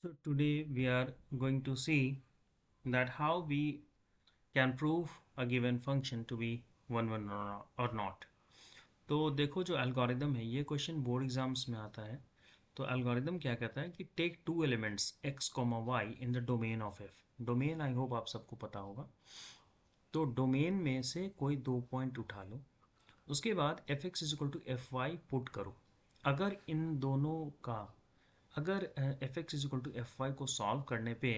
So today we are going to see that how we can prove a given function to be one or not. तो देखो जो algorithm है ये question board exams में आता है। तो एल्गोरिदम क्या कहता है कि take two elements x, y in the domain of f। Domain I hope आप सबको पता होगा। तो डोमेन में से कोई दो पॉइंट उठा लो, उसके बाद F X is equal to F Y put करो। अगर इन दोनों का अगर F X is equal to F Y को सॉल्व करने पे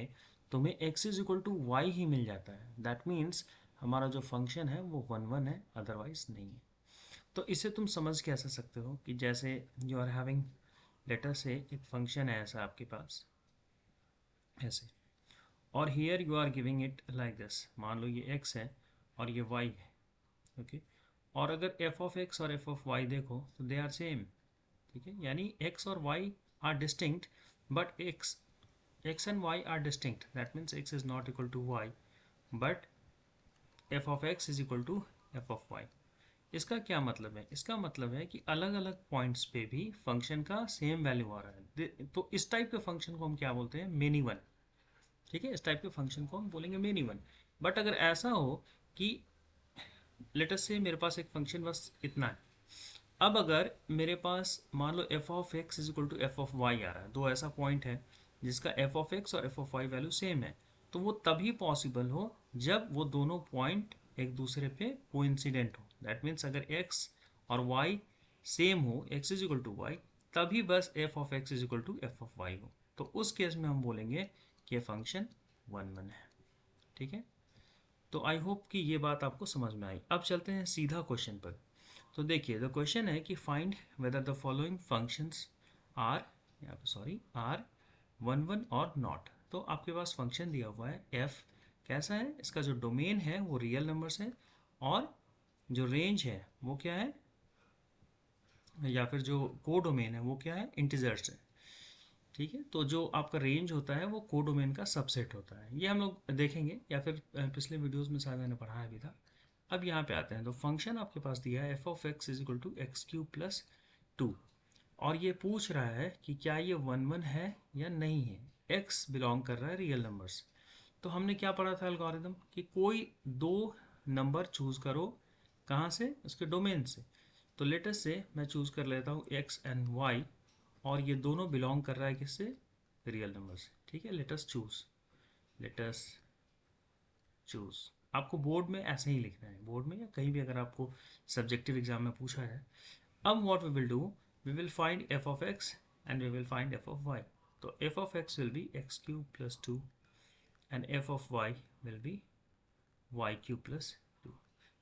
तुम्हें X is equal to Y ही मिल जाता है, दैट मीन्स हमारा जो फंक्शन है वो वन वन है, अदरवाइज नहीं है। तो इसे तुम समझ कैसे सकते हो कि जैसे यू आर हैविंग लेटर से एक फंक्शन है ऐसा आपके पास ऐसे, और here you are giving it like this. मान लो ये x है और ये y है, ओके। और अगर f ऑफ x और f ऑफ y देखो तो दे आर सेम, ठीक है। यानी x और y are distinct, but x and y are distinct. That means x is not equal to y, but f of x is equal to f of y. इसका क्या मतलब है? इसका मतलब है कि अलग अलग पॉइंट्स पे भी फंक्शन का सेम वैल्यू आ रहा है। तो इस टाइप के फंक्शन को हम क्या बोलते हैं? Many one. ठीक है, इस टाइप के फंक्शन को हम बोलेंगे मेनी वन। बट अगर ऐसा हो कि लेट अस से मेरे पास एक फंक्शन बस इतना है, अब अगर मेरे पास मान लो F of x is equal to F of Y आ रहा है, दो ऐसा पॉइंट है जिसका एफ ऑफ एक्स और F of Y value same है, तो वो तभी पॉसिबल हो जब वो दोनों पॉइंट एक दूसरे पे कोइंसिडेंट हो। दैट मीन्स अगर एक्स और वाई सेम हो, x is equal to y, तभी बस f of x is equal to F of y हो। तो उस केस में हम बोलेंगे कि फंक्शन वन वन है। ठीक है, तो आई होप कि ये बात आपको समझ में आई। अब चलते हैं सीधा क्वेश्चन पर। तो देखिए द क्वेश्चन है कि find whether the following functions are, यहाँ पे सॉरी, आर वन वन और नॉट। तो आपके पास फंक्शन दिया हुआ है एफ, कैसा है? इसका जो डोमेन है वो रियल नंबर्स है, और जो रेंज है वो क्या है, या फिर जो को डोमेन है वो क्या है? इंटीजर्स है। ठीक है, तो जो आपका रेंज होता है वो को डोमेन का सबसेट होता है, ये हम लोग देखेंगे, या फिर पिछले वीडियोस में शायद मैंने पढ़ाया भी था। अब यहाँ पे आते हैं, तो फंक्शन आपके पास दिया है f of x is equal to x cube plus two, और ये पूछ रहा है कि क्या ये वन वन है या नहीं है। एक्स बिलोंग कर रहा है रियल नंबर्स। तो हमने क्या पढ़ा था एल्गोरिदम कि कोई दो नंबर चूज करो, कहाँ से? उसके डोमेन से। तो लेटेस्ट से मैं चूज कर लेता हूँ एक्स एंड वाई, और ये दोनों बिलोंग कर रहा है किससे? रियल नंबर से। ठीक है, लेटस चूज, लेटस चूज। आपको बोर्ड में ऐसे ही लिखना है, बोर्ड में या कहीं भी अगर आपको सब्जेक्टिव एग्जाम में पूछा है। अब what we will do, we will find F of X and we will find F of Y. तो F of X will be X cube plus two and F of Y will be Y cube plus two.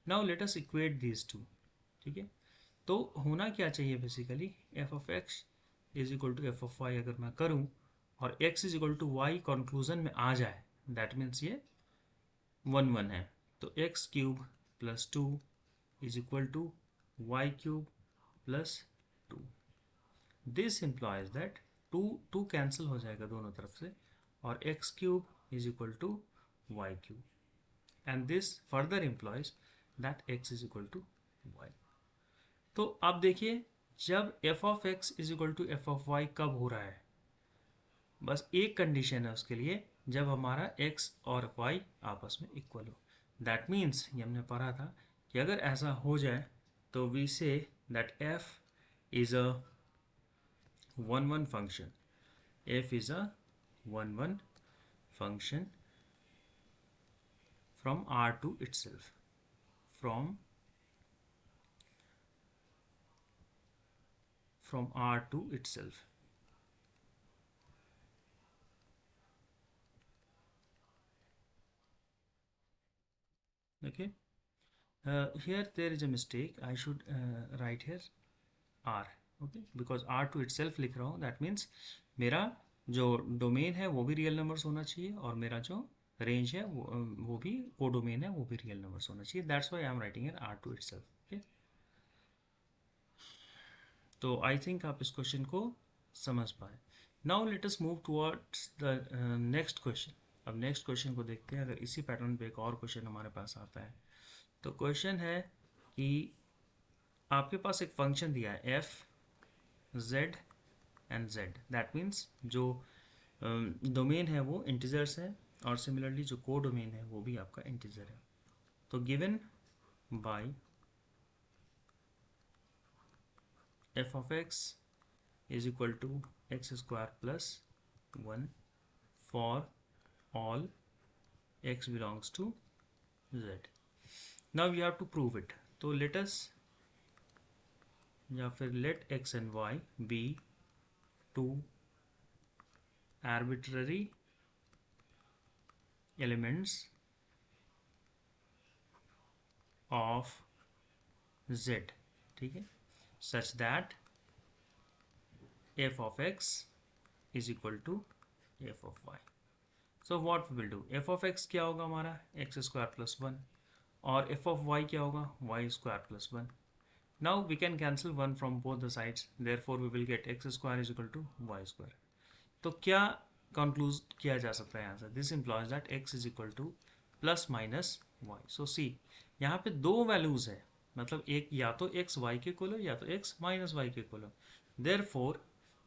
Now let us equate these two. ठीक है, तो होना क्या चाहिए basically, F of x is equal to F of Y अगर मैं करूं, और x is equal to y conclusion में आ जाए, दैट मीन्स ये वन वन है। तो x cube plus two is equal to y cube plus two. This implies that two two cancel हो जाएगा दोनों तरफ से, और x cube is equal to y cube, and this further implies that x is equal to y. तो आप देखिए, जब f of x is equal to F of y कब हो रहा है? बस एक कंडीशन है उसके लिए, जब हमारा x और y आपस में इक्वल हो। दैट मीन्स ये हमने पढ़ा था कि अगर ऐसा हो जाए तो we say that f is a one one function, f is a one one function from R2 itself, from R2 itself. Okay, here there is a mistake, I should write here R, okay, because R2 itself लिख रहा हूँ, that means मेरा जो domain है वो भी real numbers होना चाहिए, और मेरा जो रेंज है वो भी को डोमेन है वो भी रियल नंबर्स होना चाहिए। That's why I am writing in R2 itself, okay? तो आई थिंक आप इस क्वेश्चन को समझ पाए। Now let us move towards the next question. अब नेक्स्ट क्वेश्चन को देखते हैं। अगर इसी पैटर्न पे एक और क्वेश्चन हमारे पास आता है, तो क्वेश्चन है कि आपके पास एक फंक्शन दिया है F Z and Z. That means जो डोमेन है वो इंटीजर्स है, और सिमिलरली जो को डोमेन है वो भी आपका इंटीजर है। तो given by f of x is equal to x square plus 1 for all x belongs to z. Now we have to prove it. तो let us या फिर let x and y be two arbitrary elements of z, ठीक है, such that f of x is equal to f of y. So what we will do, f of x क्या होगा हमारा x square plus 1, और f of y क्या होगा y square plus 1. Now we can cancel 1 from both the sides, therefore we will get x square is equal to y square. तो क्या कंक्लूज किया जा सकता है यहाँ से, this implies that x is equal to plus minus Y. So see यहाँ पे दो वैल्यूज है, मतलब एक या तो x y के इक्वल हो या तो x माइनस वाई के इक्वल हो.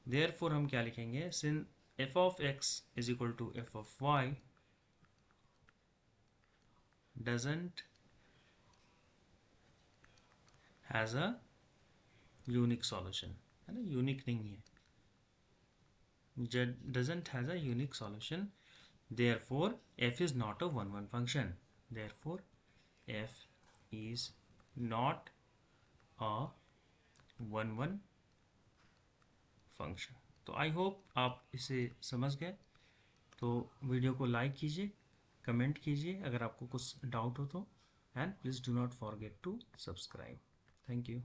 देयरफॉर हम क्या लिखेंगे, since f of x is equal to f of y doesn't has a unique solution, है ना, यूनिक नहीं है, doesn't has a unique solution, therefore f is not a 1-1 function, therefore f is not a 1-1 function. तो आई hope आप इसे समझ गए. तो वीडियो को लाइक कीजिए, कमेंट कीजिए अगर आपको कुछ डाउट हो तो, and please do not forget to subscribe. Thank you.